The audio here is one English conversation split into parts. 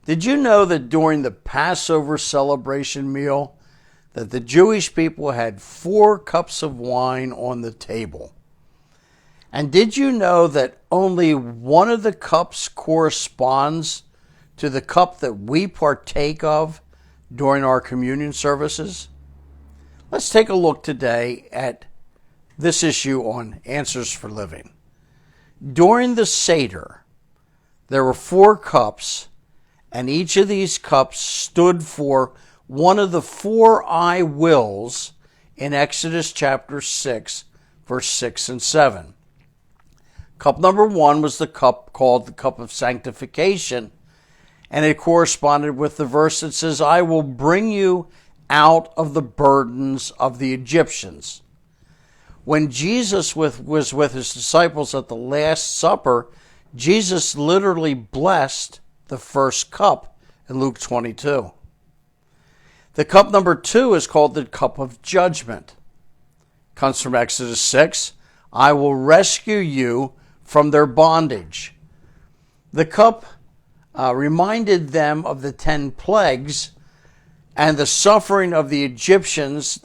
Did you know that during the Passover celebration meal that the Jewish people had 4 cups of wine on the table? And did you know that only one of the cups corresponds to the cup that we partake of during our communion services? Let's take a look today at this issue on Answers for Living. During the Seder, there were 4 cups, and each of these cups stood for one of the 4 I wills in Exodus chapter 6, verse 6 and 7. Cup number 1 was the cup called the cup of sanctification, and it corresponded with the verse that says, I will bring you out of the burdens of the Egyptians. When Jesus was with his disciples at the Last Supper, Jesus literally blessed the first cup in Luke 22. The cup number 2 is called the cup of judgment. It comes from Exodus 6. I will rescue you from their bondage. The cup reminded them of the 10 plagues and the suffering of the Egyptians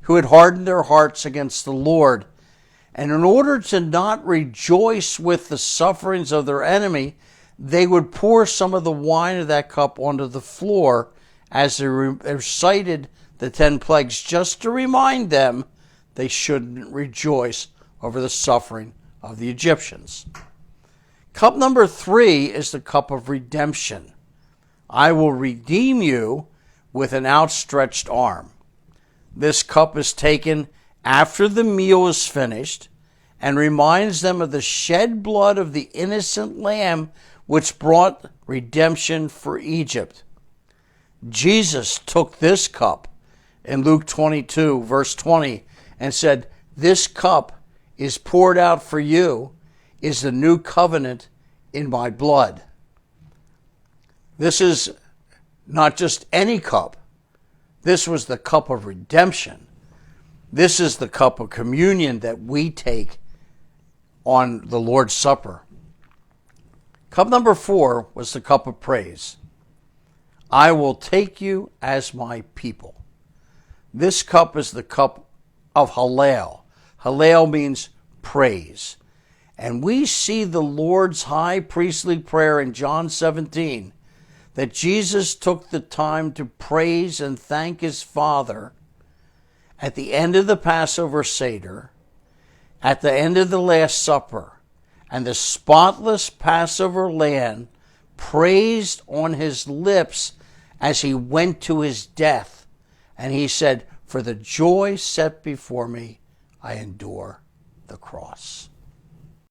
who had hardened their hearts against the Lord. And in order to not rejoice with the sufferings of their enemy, they would pour some of the wine of that cup onto the floor as they recited the 10 plagues, just to remind them they shouldn't rejoice over the suffering of the Egyptians. Cup number 3 is the cup of redemption. I will redeem you with an outstretched arm. This cup is taken after the meal is finished and reminds them of the shed blood of the innocent lamb which brought redemption for Egypt. Jesus took this cup in Luke 22, verse 20, and said, this cup is poured out for you, is the new covenant in my blood. This is not just any cup. This was the cup of redemption. This is the cup of communion that we take on the Lord's Supper. Cup number 4 was the cup of praise. I will take you as my people. This cup is the cup of Hallel. Hallel means praise. And we see the Lord's high priestly prayer in John 17, that Jesus took the time to praise and thank his Father at the end of the Passover Seder, at the end of the Last Supper, and the spotless Passover lamb praised on his lips as he went to his death. And he said, for the joy set before me, I endure the cross.